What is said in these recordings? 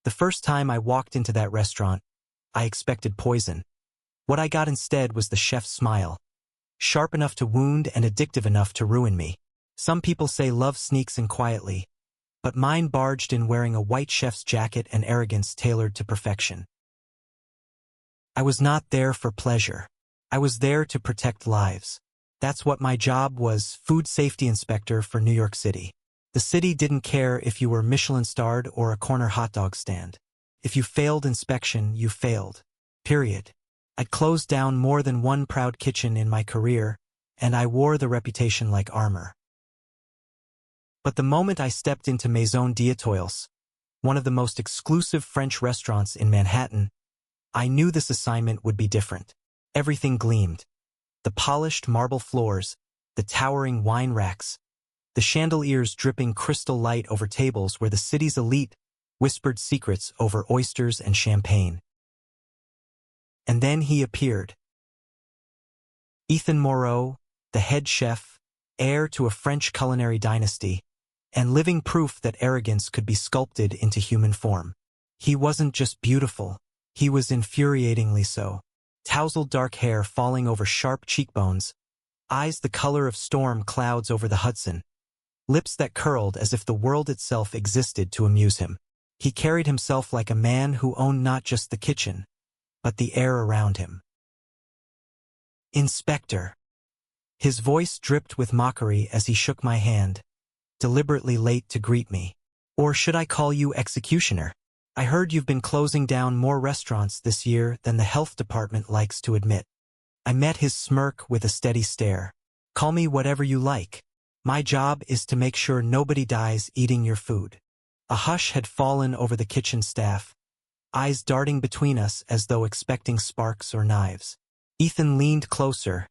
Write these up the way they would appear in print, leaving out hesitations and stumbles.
The first time I walked into that restaurant, I expected poison. What I got instead was the chef's smile. Sharp enough to wound and addictive enough to ruin me. Some people say love sneaks in quietly, but mine barged in wearing a white chef's jacket and arrogance tailored to perfection. I was not there for pleasure. I was there to protect lives. That's what my job was, food safety inspector for New York City. The city didn't care if you were Michelin-starred or a corner hot dog stand. If you failed inspection, you failed. Period. I'd closed down more than one proud kitchen in my career, and I wore the reputation like armor. But the moment I stepped into Maison d'Etoiles, one of the most exclusive French restaurants in Manhattan, I knew this assignment would be different. Everything gleamed. The polished marble floors, the towering wine racks, the chandeliers dripping crystal light over tables where the city's elite whispered secrets over oysters and champagne. And then he appeared. Ethan Moreau, the head chef, heir to a French culinary dynasty, and living proof that arrogance could be sculpted into human form. He wasn't just beautiful, he was infuriatingly so. Tousled dark hair falling over sharp cheekbones, eyes the color of storm clouds over the Hudson, lips that curled as if the world itself existed to amuse him. He carried himself like a man who owned not just the kitchen, but the air around him. Inspector. His voice dripped with mockery as he shook my hand, deliberately late to greet me. Or should I call you executioner? I heard you've been closing down more restaurants this year than the health department likes to admit. I met his smirk with a steady stare. Call me whatever you like. My job is to make sure nobody dies eating your food. A hush had fallen over the kitchen staff, eyes darting between us as though expecting sparks or knives. Ethan leaned closer,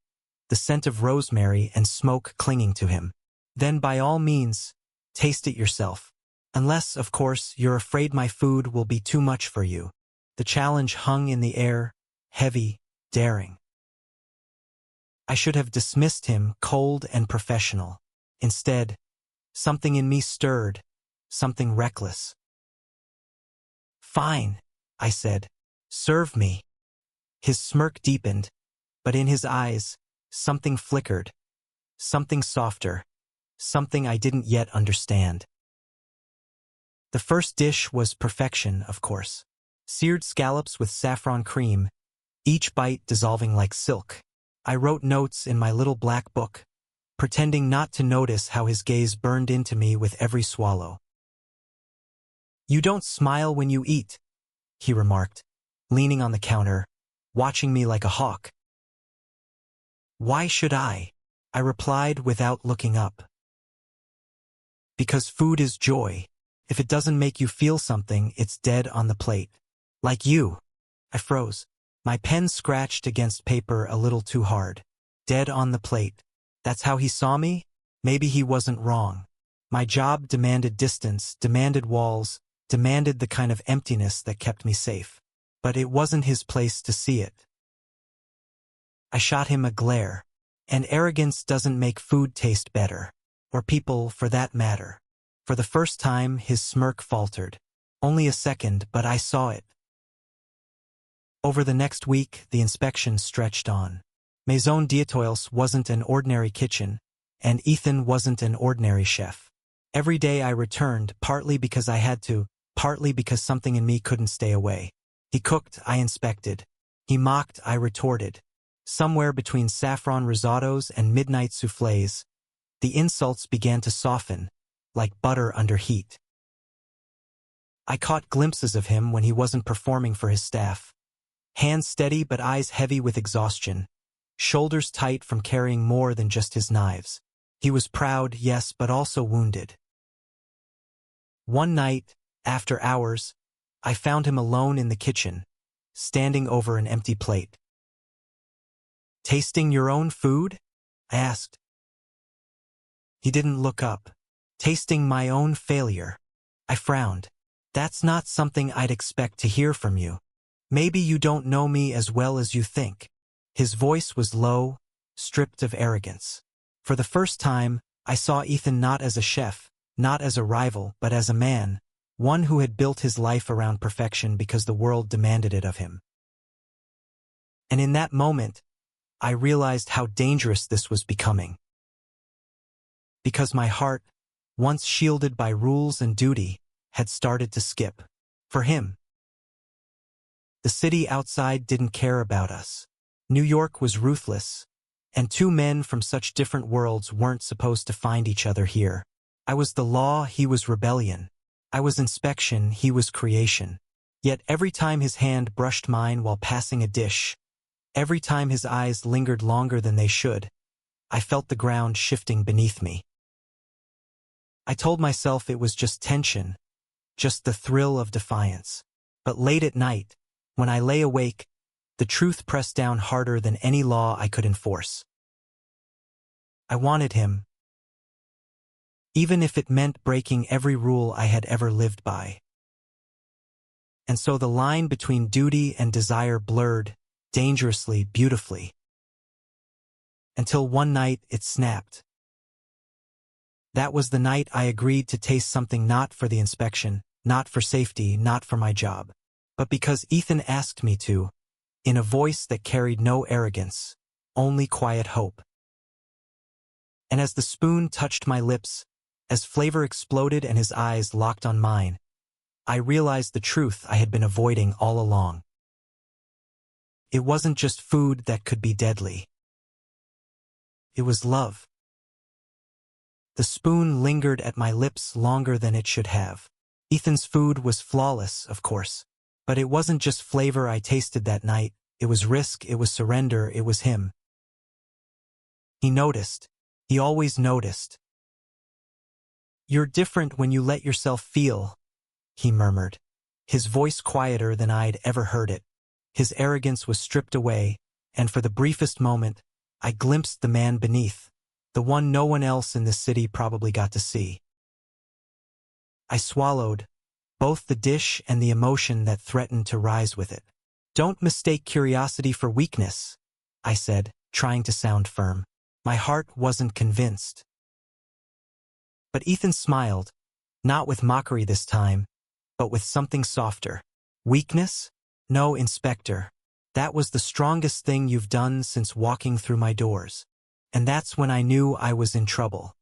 the scent of rosemary and smoke clinging to him. Then by all means, taste it yourself. Unless, of course, you're afraid my food will be too much for you. The challenge hung in the air, heavy, daring. I should have dismissed him cold and professional. Instead, something in me stirred, something reckless. Fine, I said. Serve me. His smirk deepened, but in his eyes, something flickered. Something softer. Something I didn't yet understand. The first dish was perfection, of course. Seared scallops with saffron cream, each bite dissolving like silk. I wrote notes in my little black book, pretending not to notice how his gaze burned into me with every swallow. You don't smile when you eat, he remarked, leaning on the counter, watching me like a hawk. Why should I? I replied without looking up. Because food is joy. If it doesn't make you feel something, it's dead on the plate. Like you. I froze. My pen scratched against paper a little too hard. Dead on the plate. That's how he saw me? Maybe he wasn't wrong. My job demanded distance, demanded walls, demanded the kind of emptiness that kept me safe. But it wasn't his place to see it. I shot him a glare. And arrogance doesn't make food taste better. Or people, for that matter. For the first time, his smirk faltered. Only a second, but I saw it. Over the next week, the inspection stretched on. Maison d'Etoiles wasn't an ordinary kitchen, and Ethan wasn't an ordinary chef. Every day I returned, partly because I had to, partly because something in me couldn't stay away. He cooked, I inspected. He mocked, I retorted. Somewhere between saffron risottos and midnight soufflés, the insults began to soften, like butter under heat. I caught glimpses of him when he wasn't performing for his staff. Hands steady but eyes heavy with exhaustion. Shoulders tight from carrying more than just his knives. He was proud, yes, but also wounded. One night, after hours, I found him alone in the kitchen, standing over an empty plate. Tasting your own food? I asked. He didn't look up. Tasting my own failure. I frowned. That's not something I'd expect to hear from you. Maybe you don't know me as well as you think. His voice was low, stripped of arrogance. For the first time, I saw Ethan not as a chef, not as a rival, but as a man, one who had built his life around perfection because the world demanded it of him. And in that moment, I realized how dangerous this was becoming. Because my heart, once shielded by rules and duty, had started to skip. For him. The city outside didn't care about us. New York was ruthless, and two men from such different worlds weren't supposed to find each other here. I was the law, he was rebellion. I was inspection, he was creation. Yet every time his hand brushed mine while passing a dish, every time his eyes lingered longer than they should, I felt the ground shifting beneath me. I told myself it was just tension, just the thrill of defiance. But late at night, when I lay awake, the truth pressed down harder than any law I could enforce. I wanted him, even if it meant breaking every rule I had ever lived by. And so the line between duty and desire blurred, dangerously, beautifully. Until one night it snapped. That was the night I agreed to taste something not for the inspection, not for safety, not for my job, but because Ethan asked me to, in a voice that carried no arrogance, only quiet hope. And as the spoon touched my lips, as flavor exploded and his eyes locked on mine, I realized the truth I had been avoiding all along. It wasn't just food that could be deadly. It was love. The spoon lingered at my lips longer than it should have. Ethan's food was flawless, of course. But it wasn't just flavor I tasted that night. It was risk, it was surrender, it was him. He noticed. He always noticed. "You're different when you let yourself feel," he murmured, his voice quieter than I'd ever heard it. His arrogance was stripped away, and for the briefest moment, I glimpsed the man beneath, the one no one else in this city probably got to see. I swallowed, both the dish and the emotion that threatened to rise with it. "Don't mistake curiosity for weakness," I said, trying to sound firm. My heart wasn't convinced. But Ethan smiled, not with mockery this time, but with something softer. "Weakness? No, Inspector. That was the strongest thing you've done since walking through my doors." And that's when I knew I was in trouble.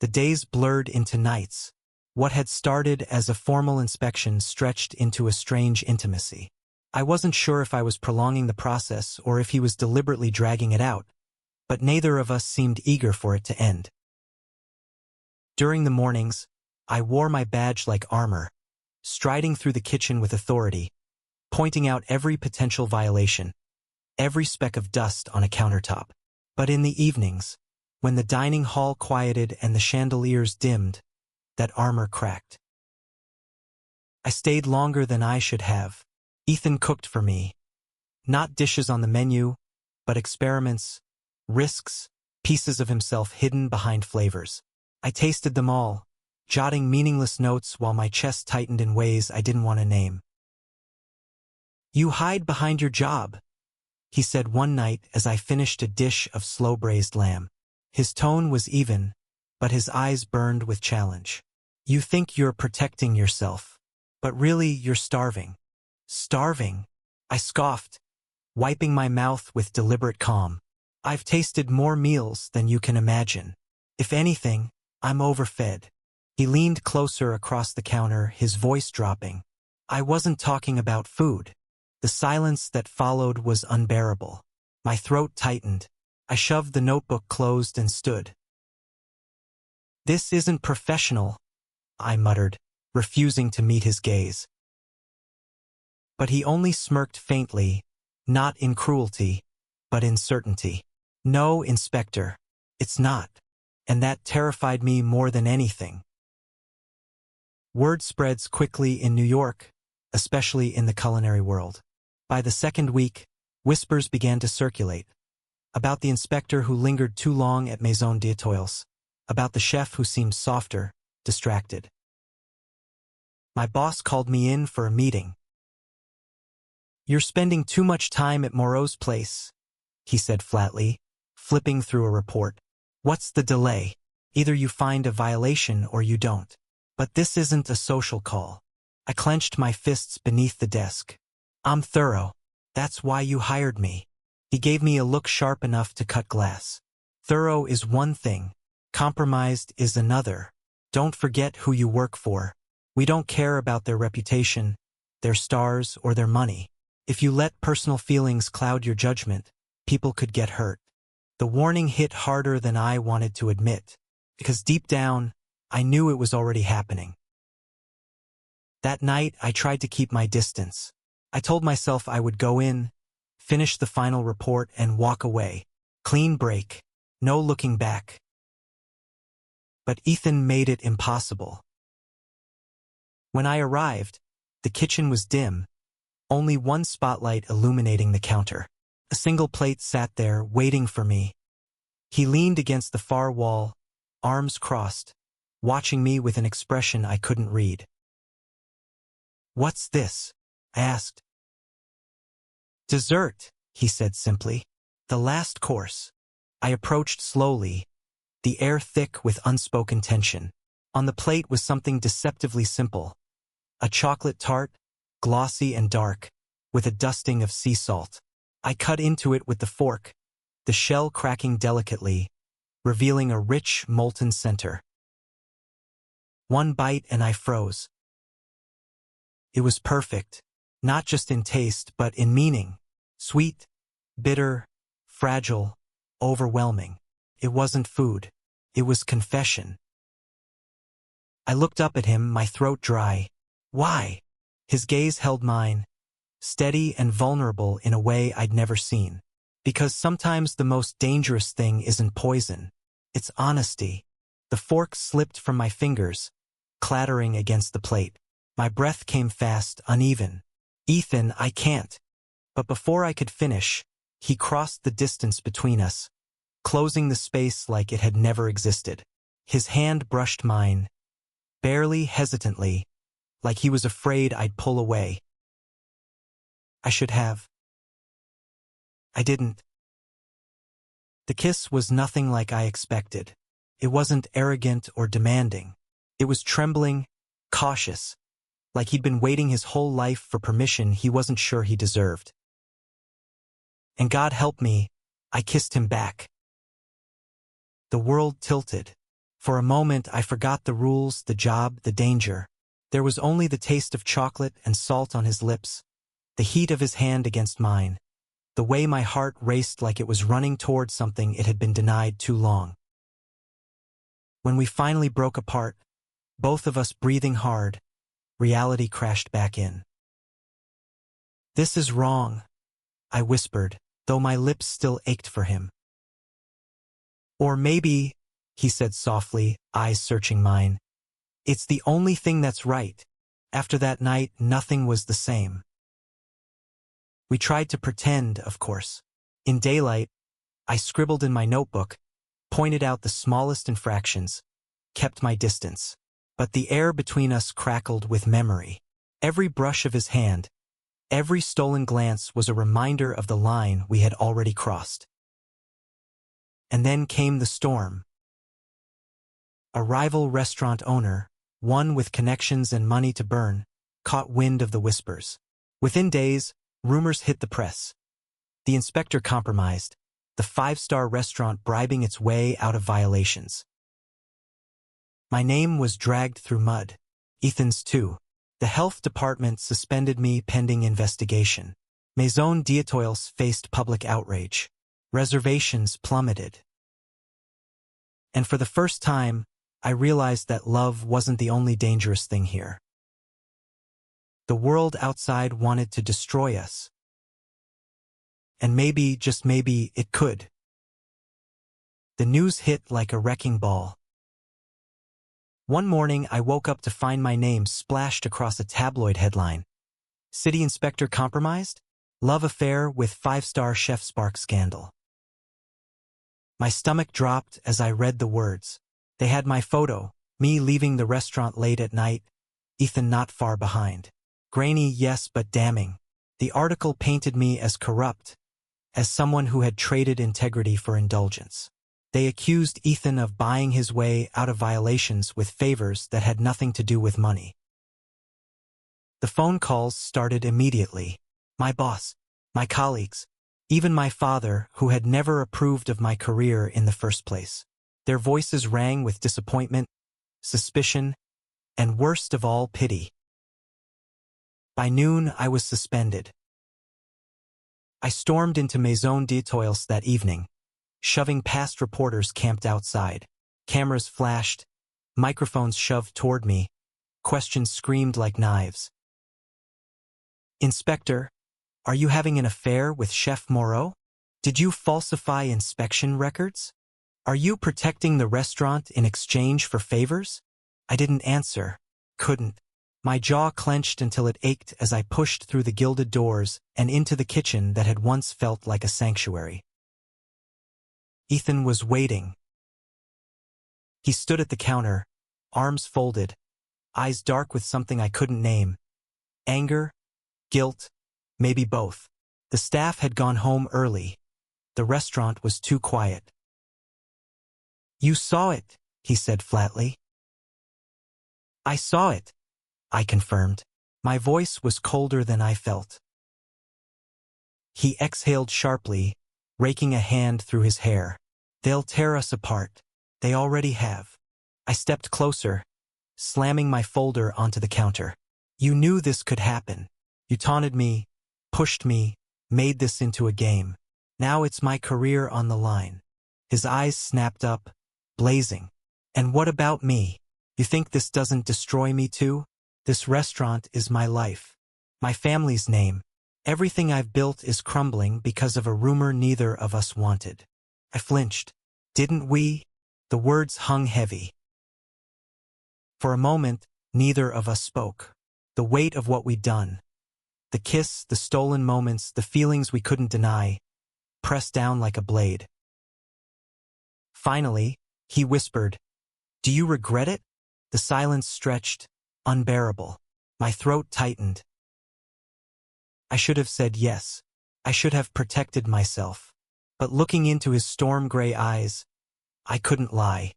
The days blurred into nights. What had started as a formal inspection stretched into a strange intimacy. I wasn't sure if I was prolonging the process or if he was deliberately dragging it out, but neither of us seemed eager for it to end. During the mornings, I wore my badge like armor, striding through the kitchen with authority, pointing out every potential violation, every speck of dust on a countertop. But in the evenings, when the dining hall quieted and the chandeliers dimmed, that armor cracked. I stayed longer than I should have. Ethan cooked for me. Not dishes on the menu, but experiments, risks, pieces of himself hidden behind flavors. I tasted them all, jotting meaningless notes while my chest tightened in ways I didn't want to name. "You hide behind your job," he said one night as I finished a dish of slow-braised lamb. His tone was even, but his eyes burned with challenge. "You think you're protecting yourself, but really you're starving." "Starving?" I scoffed, wiping my mouth with deliberate calm. "I've tasted more meals than you can imagine. If anything, I'm overfed." He leaned closer across the counter, his voice dropping. I wasn't talking about food. The silence that followed was unbearable. My throat tightened. I shoved the notebook closed and stood. "This isn't professional," I muttered, refusing to meet his gaze. But he only smirked faintly, not in cruelty, but in certainty. "No, Inspector, it's not." And that terrified me more than anything. Word spreads quickly in New York, especially in the culinary world. By the second week, whispers began to circulate. About the inspector who lingered too long at Maison d'Etoiles. About the chef who seemed softer, distracted. My boss called me in for a meeting. "You're spending too much time at Moreau's place," he said flatly, flipping through a report. "What's the delay? Either you find a violation or you don't." But this isn't a social call. I clenched my fists beneath the desk. I'm thorough. That's why you hired me. He gave me a look sharp enough to cut glass. Thorough is one thing. Compromised is another. Don't forget who you work for. We don't care about their reputation, their stars, or their money. If you let personal feelings cloud your judgment, people could get hurt. The warning hit harder than I wanted to admit, because deep down, I knew it was already happening. That night, I tried to keep my distance. I told myself I would go in, finish the final report, and walk away. Clean break. No looking back. But Ethan made it impossible. When I arrived, the kitchen was dim, only one spotlight illuminating the counter. A single plate sat there, waiting for me. He leaned against the far wall, arms crossed, watching me with an expression I couldn't read. "What's this?" I asked. "Dessert," he said simply. "The last course." I approached slowly, the air thick with unspoken tension. On the plate was something deceptively simple. A chocolate tart, glossy and dark, with a dusting of sea salt. I cut into it with the fork, the shell cracking delicately, revealing a rich, molten center. One bite and I froze. It was perfect, not just in taste but in meaning. Sweet, bitter, fragile, overwhelming. It wasn't food. It was confession. I looked up at him, my throat dry. "Why?" His gaze held mine, steady and vulnerable in a way I'd never seen. "Because sometimes the most dangerous thing isn't poison. It's honesty." The fork slipped from my fingers, clattering against the plate. My breath came fast, uneven. "Ethan, I can't." But before I could finish, he crossed the distance between us, closing the space like it had never existed. His hand brushed mine, barely, hesitantly, like he was afraid I'd pull away. I should have. I didn't. The kiss was nothing like I expected. It wasn't arrogant or demanding. It was trembling, cautious, like he'd been waiting his whole life for permission he wasn't sure he deserved. And God help me, I kissed him back. The world tilted. For a moment I forgot the rules, the job, the danger. There was only the taste of chocolate and salt on his lips, the heat of his hand against mine, the way my heart raced like it was running toward something it had been denied too long. When we finally broke apart, both of us breathing hard, reality crashed back in. "This is wrong," I whispered, though my lips still ached for him. "Or maybe," he said softly, eyes searching mine, "it's the only thing that's right." After that night, nothing was the same. We tried to pretend, of course. In daylight, I scribbled in my notebook, pointed out the smallest infractions, kept my distance. But the air between us crackled with memory. Every brush of his hand, every stolen glance was a reminder of the line we had already crossed. And then came the storm. A rival restaurant owner, one with connections and money to burn, caught wind of the whispers. Within days, rumors hit the press. The inspector compromised, the five-star restaurant bribing its way out of violations. My name was dragged through mud. Ethan's too. The health department suspended me pending investigation. Maison d'Étoiles faced public outrage. Reservations plummeted. And for the first time, I realized that love wasn't the only dangerous thing here. The world outside wanted to destroy us. And maybe, just maybe, it could. The news hit like a wrecking ball. One morning, I woke up to find my name splashed across a tabloid headline. City inspector compromised? Love affair with five-star chef spark scandal. My stomach dropped as I read the words. They had my photo, me leaving the restaurant late at night, Ethan not far behind. Grainy, yes, but damning. The article painted me as corrupt, as someone who had traded integrity for indulgence. They accused Ethan of buying his way out of violations with favors that had nothing to do with money. The phone calls started immediately. My boss, my colleagues, even my father, who had never approved of my career in the first place. Their voices rang with disappointment, suspicion, and worst of all, pity. By noon, I was suspended. I stormed into Maison d'Etoiles that evening, shoving past reporters camped outside. Cameras flashed, microphones shoved toward me, questions screamed like knives. Inspector, are you having an affair with Chef Moreau? Did you falsify inspection records? Are you protecting the restaurant in exchange for favors? I didn't answer, couldn't. My jaw clenched until it ached as I pushed through the gilded doors and into the kitchen that had once felt like a sanctuary. Ethan was waiting. He stood at the counter, arms folded, eyes dark with something I couldn't name. Anger, guilt, maybe both. The staff had gone home early. The restaurant was too quiet. You saw it, he said flatly. I saw it, I confirmed. My voice was colder than I felt. He exhaled sharply, raking a hand through his hair. They'll tear us apart. They already have. I stepped closer, slamming my folder onto the counter. You knew this could happen. You taunted me, pushed me, made this into a game. Now it's my career on the line. His eyes snapped up, blazing. And what about me? You think this doesn't destroy me too? This restaurant is my life. My family's name. Everything I've built is crumbling because of a rumor neither of us wanted. I flinched. Didn't we? The words hung heavy. For a moment, neither of us spoke. The weight of what we'd done. The kiss, the stolen moments, the feelings we couldn't deny, pressed down like a blade. Finally, he whispered, "Do you regret it?" The silence stretched, unbearable. My throat tightened. I should have said yes. I should have protected myself. But looking into his storm-gray eyes, I couldn't lie.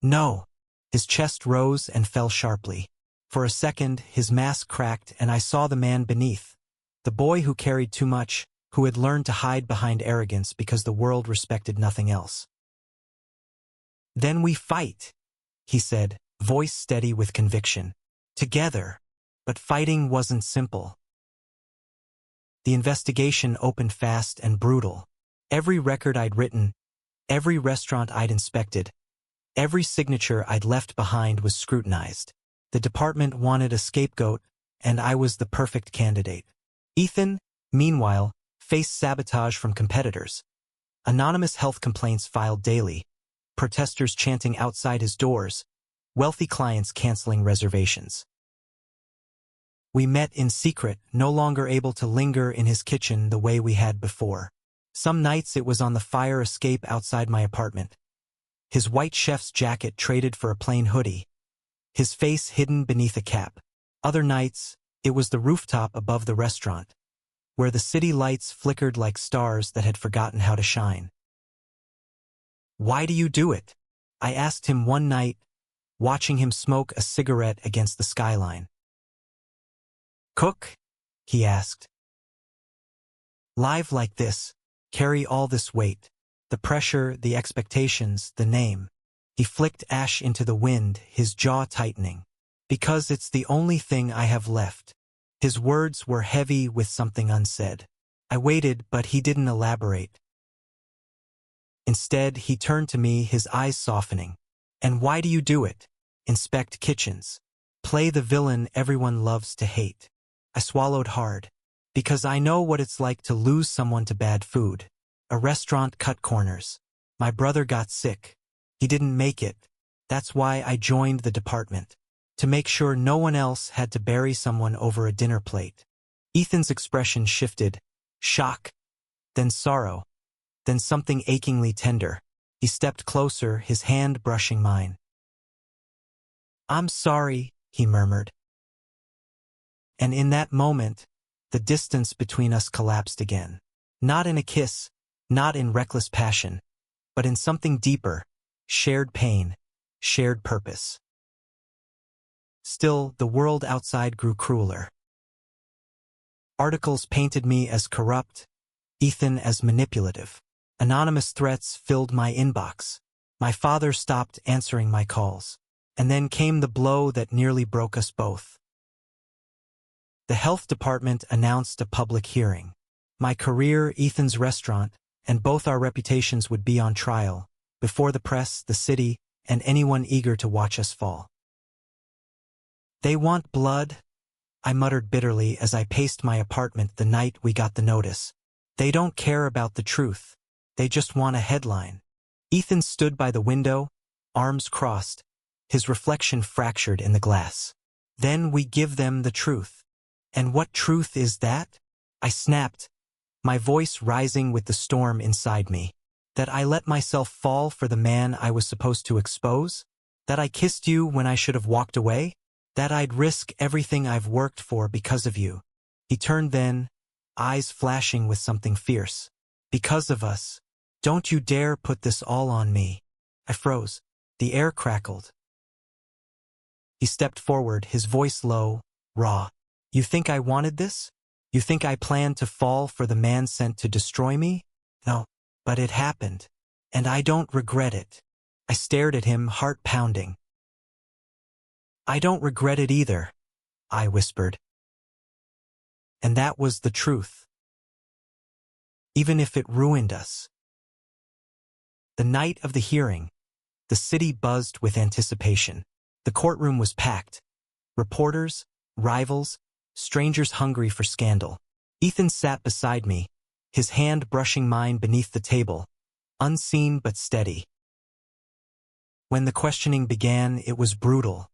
No. His chest rose and fell sharply. For a second, his mask cracked and I saw the man beneath. The boy who carried too much, who had learned to hide behind arrogance because the world respected nothing else. Then we fight, he said, voice steady with conviction. Together. But fighting wasn't simple. The investigation opened fast and brutal. Every record I'd written, every restaurant I'd inspected, every signature I'd left behind was scrutinized. The department wanted a scapegoat, and I was the perfect candidate. Ethan, meanwhile, faced sabotage from competitors. Anonymous health complaints filed daily, protesters chanting outside his doors, wealthy clients canceling reservations. We met in secret, no longer able to linger in his kitchen the way we had before. Some nights it was on the fire escape outside my apartment. His white chef's jacket traded for a plain hoodie, his face hidden beneath a cap. Other nights, it was the rooftop above the restaurant, where the city lights flickered like stars that had forgotten how to shine. Why do you do it? I asked him one night, watching him smoke a cigarette against the skyline. Cook? He asked. Live like this, carry all this weight, the pressure, the expectations, the name. He flicked ash into the wind, his jaw tightening. Because it's the only thing I have left. His words were heavy with something unsaid. I waited, but he didn't elaborate. Instead, he turned to me, his eyes softening. And why do you do it? Inspect kitchens. Play the villain everyone loves to hate. I swallowed hard. Because I know what it's like to lose someone to bad food. A restaurant cut corners. My brother got sick. He didn't make it. That's why I joined the department. To make sure no one else had to bury someone over a dinner plate. Ethan's expression shifted. Shock. Then sorrow. Then something achingly tender. He stepped closer, his hand brushing mine. I'm sorry, he murmured. And in that moment, the distance between us collapsed again. Not in a kiss, not in reckless passion, but in something deeper, shared pain, shared purpose. Still, the world outside grew crueler. Articles painted me as corrupt, Ethan as manipulative. Anonymous threats filled my inbox. My father stopped answering my calls. And then came the blow that nearly broke us both. The health department announced a public hearing. My career, Ethan's restaurant, and both our reputations would be on trial, before the press, the city, and anyone eager to watch us fall. "They want blood," I muttered bitterly as I paced my apartment the night we got the notice. "They don't care about the truth. They just want a headline." Ethan stood by the window, arms crossed, his reflection fractured in the glass. "Then we give them the truth." "And what truth is that?" I snapped, my voice rising with the storm inside me. "That I let myself fall for the man I was supposed to expose? That I kissed you when I should have walked away? That I'd risk everything I've worked for because of you?" He turned then, eyes flashing with something fierce. "Because of us. Don't you dare put this all on me." I froze. The air crackled. He stepped forward, his voice low, raw. "You think I wanted this? You think I planned to fall for the man sent to destroy me? No, but it happened. And I don't regret it." I stared at him, heart pounding. "I don't regret it either," I whispered. And that was the truth. Even if it ruined us. The night of the hearing, the city buzzed with anticipation. The courtroom was packed. Reporters, rivals, strangers hungry for scandal. Ethan sat beside me, his hand brushing mine beneath the table, unseen but steady. When the questioning began, it was brutal.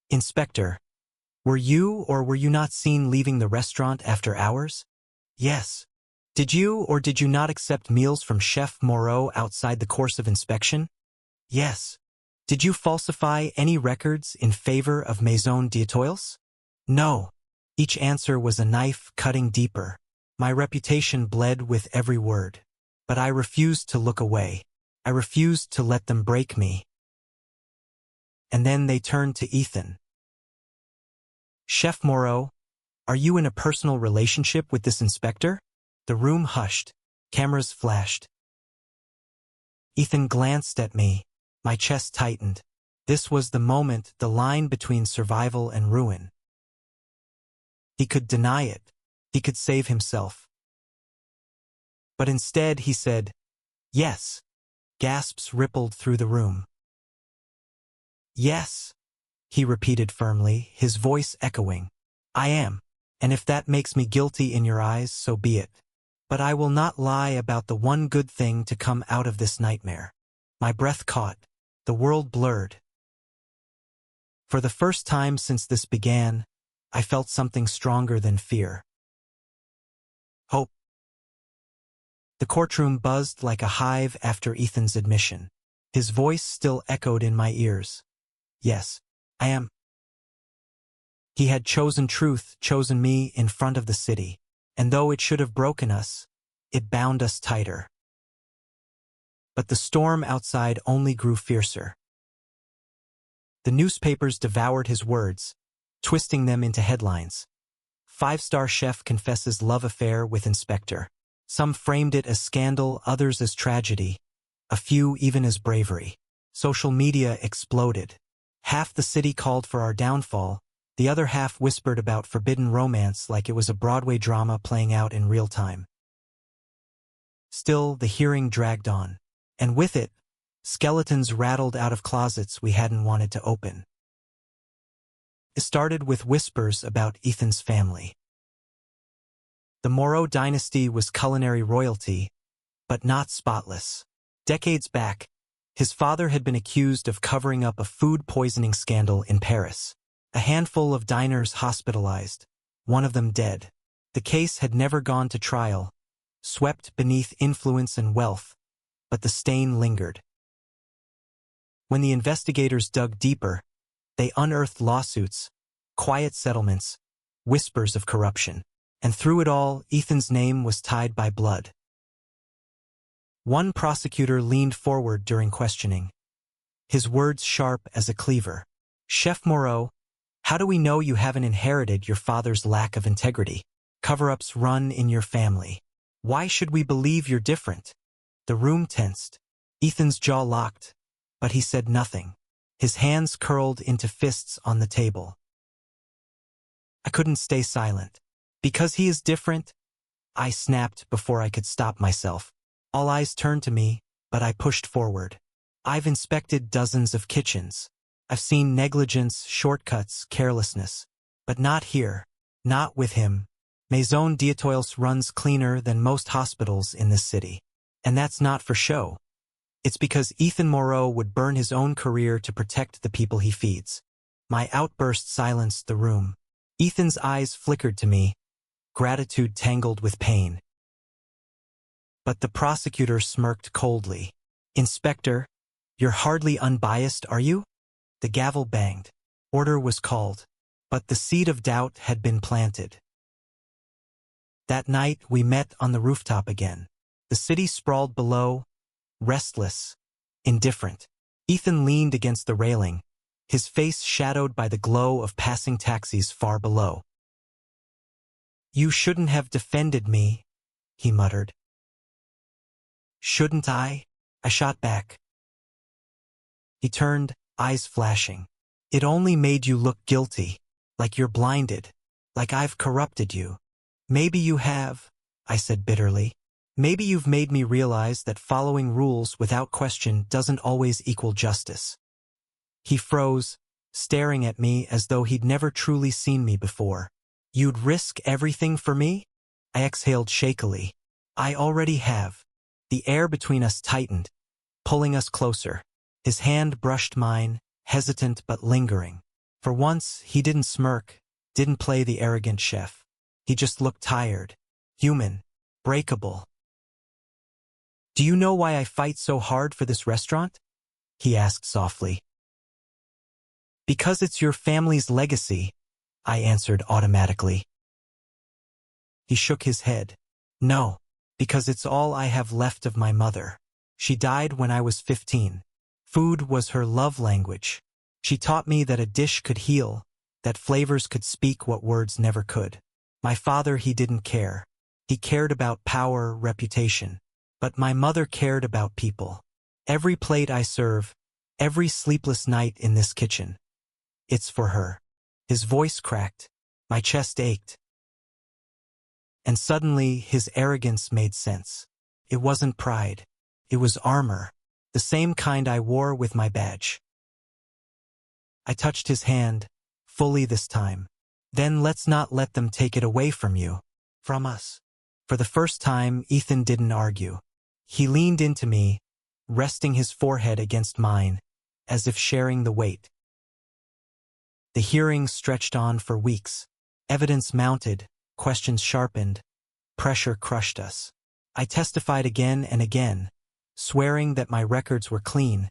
"Inspector, were you or were you not seen leaving the restaurant after hours?" "Yes." "Did you or did you not accept meals from Chef Moreau outside the course of inspection?" "Yes." "Did you falsify any records in favor of Maison d'Etoiles?" "No." Each answer was a knife cutting deeper. My reputation bled with every word. But I refused to look away. I refused to let them break me. And then they turned to Ethan. "Chef Moreau, are you in a personal relationship with this inspector?" The room hushed. Cameras flashed. Ethan glanced at me. My chest tightened. This was the moment, the line between survival and ruin. He could deny it. He could save himself. But instead he said, "Yes." Gasps rippled through the room. "Yes," he repeated firmly, his voice echoing. "I am. And if that makes me guilty in your eyes, so be it. But I will not lie about the one good thing to come out of this nightmare." My breath caught. The world blurred. For the first time since this began, I felt something stronger than fear. Hope. The courtroom buzzed like a hive after Ethan's admission. His voice still echoed in my ears. "Yes, I am." He had chosen truth, chosen me in front of the city. And though it should have broken us, it bound us tighter. But the storm outside only grew fiercer. The newspapers devoured his words, twisting them into headlines. "Five-star chef confesses love affair with inspector." Some framed it as scandal, others as tragedy, a few even as bravery. Social media exploded. Half the city called for our downfall, the other half whispered about forbidden romance like it was a Broadway drama playing out in real time. Still, the hearing dragged on. And with it, skeletons rattled out of closets we hadn't wanted to open. It started with whispers about Ethan's family. The Moreau dynasty was culinary royalty, but not spotless. Decades back, his father had been accused of covering up a food poisoning scandal in Paris. A handful of diners hospitalized, one of them dead. The case had never gone to trial, swept beneath influence and wealth, but the stain lingered. When the investigators dug deeper, they unearthed lawsuits, quiet settlements, whispers of corruption. And through it all, Ethan's name was tied by blood. One prosecutor leaned forward during questioning, his words sharp as a cleaver. Chef Moreau, how do we know you haven't inherited your father's lack of integrity? Cover-ups run in your family. Why should we believe you're different? The room tensed. Ethan's jaw locked, but he said nothing. His hands curled into fists on the table. I couldn't stay silent. Because he is different, I snapped before I could stop myself. All eyes turned to me, but I pushed forward. I've inspected dozens of kitchens. I've seen negligence, shortcuts, carelessness. But not here. Not with him. Maison d'Etoiles runs cleaner than most hospitals in this city. And that's not for show. It's because Ethan Moreau would burn his own career to protect the people he feeds. My outburst silenced the room. Ethan's eyes flickered to me, gratitude tangled with pain. But the prosecutor smirked coldly. Inspector, you're hardly unbiased, are you? The gavel banged. Order was called. But the seed of doubt had been planted. That night we met on the rooftop again. The city sprawled below, restless, indifferent. Ethan leaned against the railing, his face shadowed by the glow of passing taxis far below. You shouldn't have defended me, he muttered. Shouldn't I? I shot back. He turned, eyes flashing. It only made you look guilty, like you're blinded, like I've corrupted you. Maybe you have, I said bitterly. Maybe you've made me realize that following rules without question doesn't always equal justice. He froze, staring at me as though he'd never truly seen me before. You'd risk everything for me? I exhaled shakily. I already have. The air between us tightened, pulling us closer. His hand brushed mine, hesitant but lingering. For once, he didn't smirk, didn't play the arrogant chef. He just looked tired, human, breakable. Do you know why I fight so hard for this restaurant? He asked softly. Because it's your family's legacy, I answered automatically. He shook his head. No, because it's all I have left of my mother. She died when I was 15. Food was her love language. She taught me that a dish could heal, that flavors could speak what words never could. My father, he didn't care. He cared about power, reputation. But my mother cared about people. Every plate I serve, every sleepless night in this kitchen. It's for her. His voice cracked. My chest ached. And suddenly, his arrogance made sense. It wasn't pride. It was armor. The same kind I wore with my badge. I touched his hand, fully this time. Then let's not let them take it away from you. From us. For the first time, Ethan didn't argue. He leaned into me, resting his forehead against mine, as if sharing the weight. The hearing stretched on for weeks. Evidence mounted, questions sharpened, pressure crushed us. I testified again and again, swearing that my records were clean,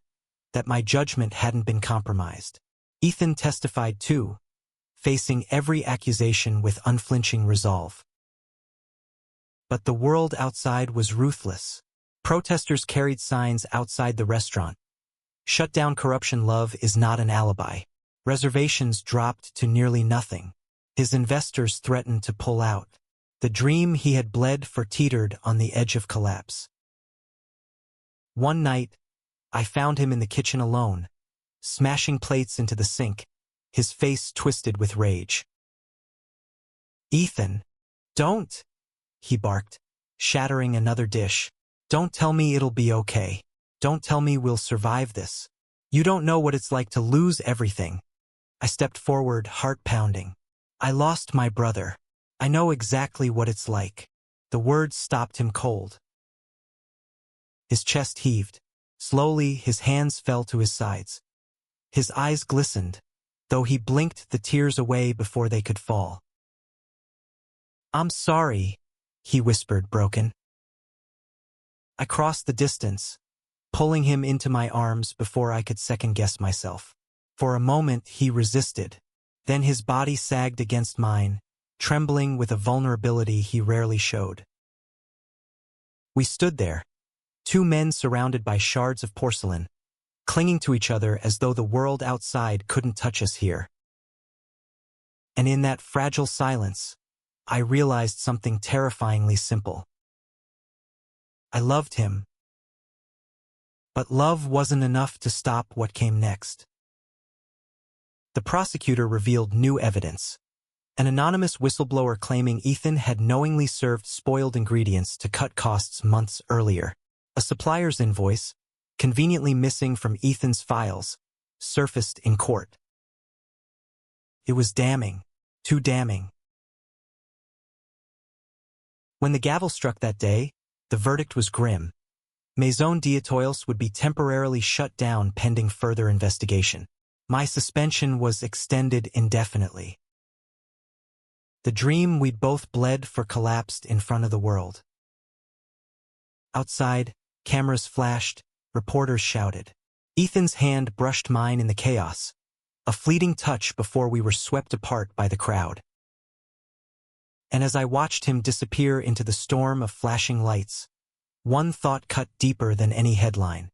that my judgment hadn't been compromised. Ethan testified too, facing every accusation with unflinching resolve. But the world outside was ruthless. Protesters carried signs outside the restaurant. Shut down corruption, love is not an alibi. Reservations dropped to nearly nothing. His investors threatened to pull out. The dream he had bled for teetered on the edge of collapse. One night, I found him in the kitchen alone, smashing plates into the sink, his face twisted with rage. Ethan, don't, he barked, shattering another dish. Don't tell me it'll be okay. Don't tell me we'll survive this. You don't know what it's like to lose everything. I stepped forward, heart pounding. I lost my brother. I know exactly what it's like. The words stopped him cold. His chest heaved. Slowly, his hands fell to his sides. His eyes glistened, though he blinked the tears away before they could fall. I'm sorry, he whispered, broken. I crossed the distance, pulling him into my arms before I could second-guess myself. For a moment, he resisted. Then his body sagged against mine, trembling with a vulnerability he rarely showed. We stood there, Two men surrounded by shards of porcelain, clinging to each other as though the world outside couldn't touch us here. And in that fragile silence, I realized something terrifyingly simple. I loved him. But love wasn't enough to stop what came next. The prosecutor revealed new evidence. An anonymous whistleblower claiming Ethan had knowingly served spoiled ingredients to cut costs months earlier. A supplier's invoice, conveniently missing from Ethan's files, surfaced in court. It was damning, too damning. When the gavel struck that day, the verdict was grim. Maison d'Etoiles would be temporarily shut down pending further investigation. My suspension was extended indefinitely. The dream we'd both bled for collapsed in front of the world. Outside, cameras flashed, reporters shouted. Ethan's hand brushed mine in the chaos, a fleeting touch before we were swept apart by the crowd. And as I watched him disappear into the storm of flashing lights, one thought cut deeper than any headline.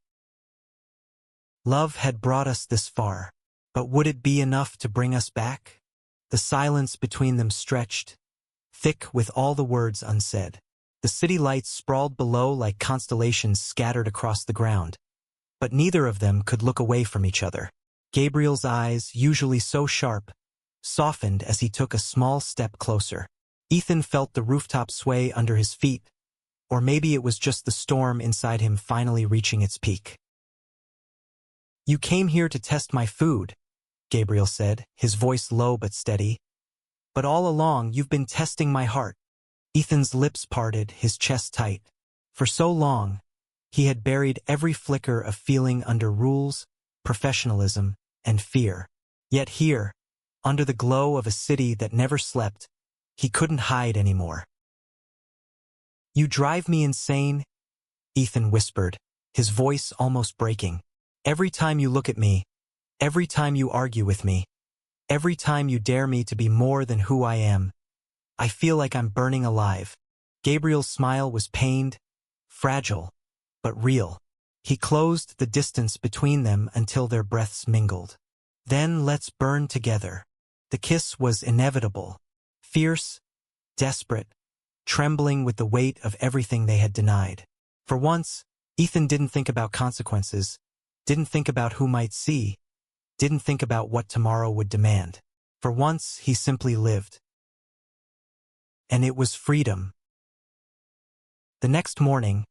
Love had brought us this far, but would it be enough to bring us back? The silence between them stretched, thick with all the words unsaid. The city lights sprawled below like constellations scattered across the ground, but neither of them could look away from each other. Gabriel's eyes, usually so sharp, softened as he took a small step closer. Ethan felt the rooftop sway under his feet, or maybe it was just the storm inside him finally reaching its peak. "You came here to test my food," Gabriel said, his voice low but steady. "But all along you've been testing my heart." Ethan's lips parted, his chest tight. For so long, he had buried every flicker of feeling under rules, professionalism, and fear. Yet here, under the glow of a city that never slept, he couldn't hide anymore. "You drive me insane," Ethan whispered, his voice almost breaking. "Every time you look at me, every time you argue with me, every time you dare me to be more than who I am, I feel like I'm burning alive." Gabriel's smile was pained, fragile, but real. He closed the distance between them until their breaths mingled. "Then let's burn together." The kiss was inevitable, fierce, desperate, trembling with the weight of everything they had denied. For once, Ethan didn't think about consequences, didn't think about who might see, didn't think about what tomorrow would demand. For once, he simply lived. And it was freedom. The next morning,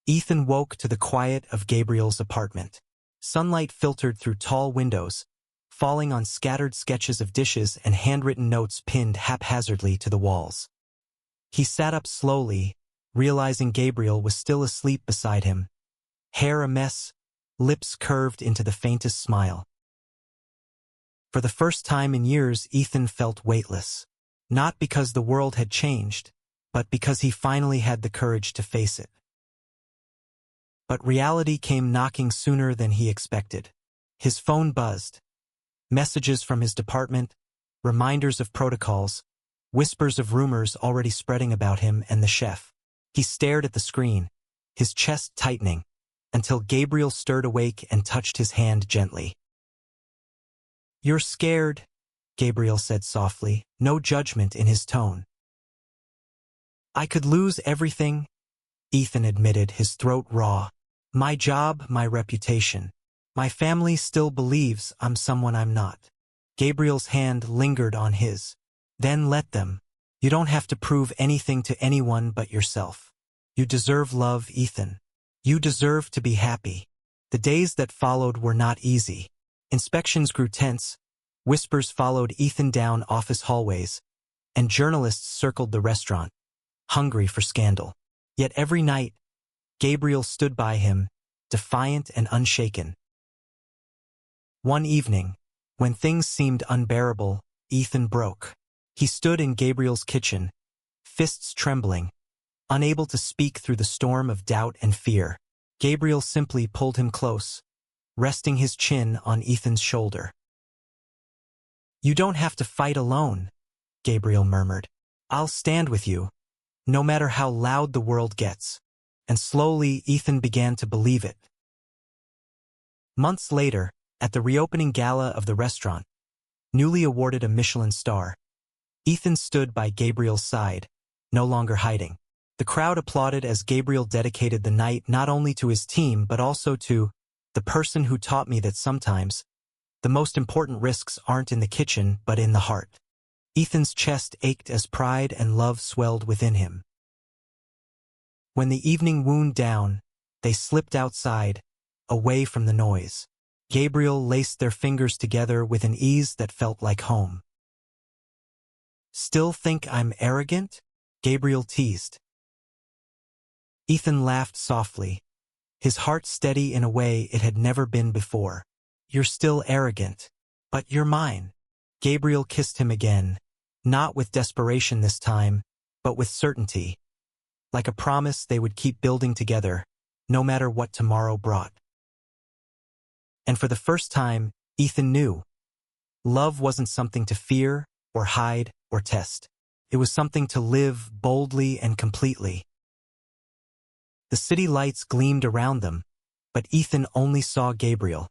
Ethan woke to the quiet of Gabriel's apartment. Sunlight filtered through tall windows, falling on scattered sketches of dishes and handwritten notes pinned haphazardly to the walls. He sat up slowly, realizing Gabriel was still asleep beside him, hair a mess, lips curved into the faintest smile. For the first time in years, Ethan felt weightless. Not because the world had changed, but because he finally had the courage to face it. But reality came knocking sooner than he expected. His phone buzzed. Messages from his department, reminders of protocols, whispers of rumors already spreading about him and the chef. He stared at the screen, his chest tightening, until Gabriel stirred awake and touched his hand gently. "You're scared," Gabriel said softly, no judgment in his tone. "I could lose everything," Ethan admitted, his throat raw. "My job, my reputation. My family still believes I'm someone I'm not." Gabriel's hand lingered on his. "Then let them. You don't have to prove anything to anyone but yourself. You deserve love, Ethan. You deserve to be happy." The days that followed were not easy. Inspections grew tense, whispers followed Ethan down office hallways, and journalists circled the restaurant, hungry for scandal. Yet every night, Gabriel stood by him, defiant and unshaken. One evening, when things seemed unbearable, Ethan broke. He stood in Gabriel's kitchen, fists trembling, unable to speak through the storm of doubt and fear. Gabriel simply pulled him close, resting his chin on Ethan's shoulder. "You don't have to fight alone," Gabriel murmured. "I'll stand with you, no matter how loud the world gets." and slowly Ethan began to believe it. Months later, at the reopening gala of the restaurant, newly awarded a Michelin star, Ethan stood by Gabriel's side, no longer hiding. The crowd applauded as Gabriel dedicated the night not only to his team but also to the person who taught me that sometimes the most important risks aren't in the kitchen but in the heart. Ethan's chest ached as pride and love swelled within him. When the evening wound down, they slipped outside, away from the noise. Gabriel laced their fingers together with an ease that felt like home. "Still think I'm arrogant?" Gabriel teased. Ethan laughed softly, his heart steady in a way it had never been before. "You're still arrogant, but you're mine." Gabriel kissed him again, not with desperation this time, but with certainty, like a promise they would keep building together, no matter what tomorrow brought. And for the first time, Ethan knew. Love wasn't something to fear, or hide, or test. It was something to live boldly and completely. The city lights gleamed around them, but Ethan only saw Gabriel.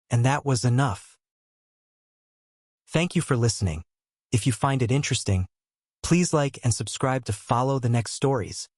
And that was enough. Thank you for listening. If you find it interesting, please like and subscribe to follow the next stories.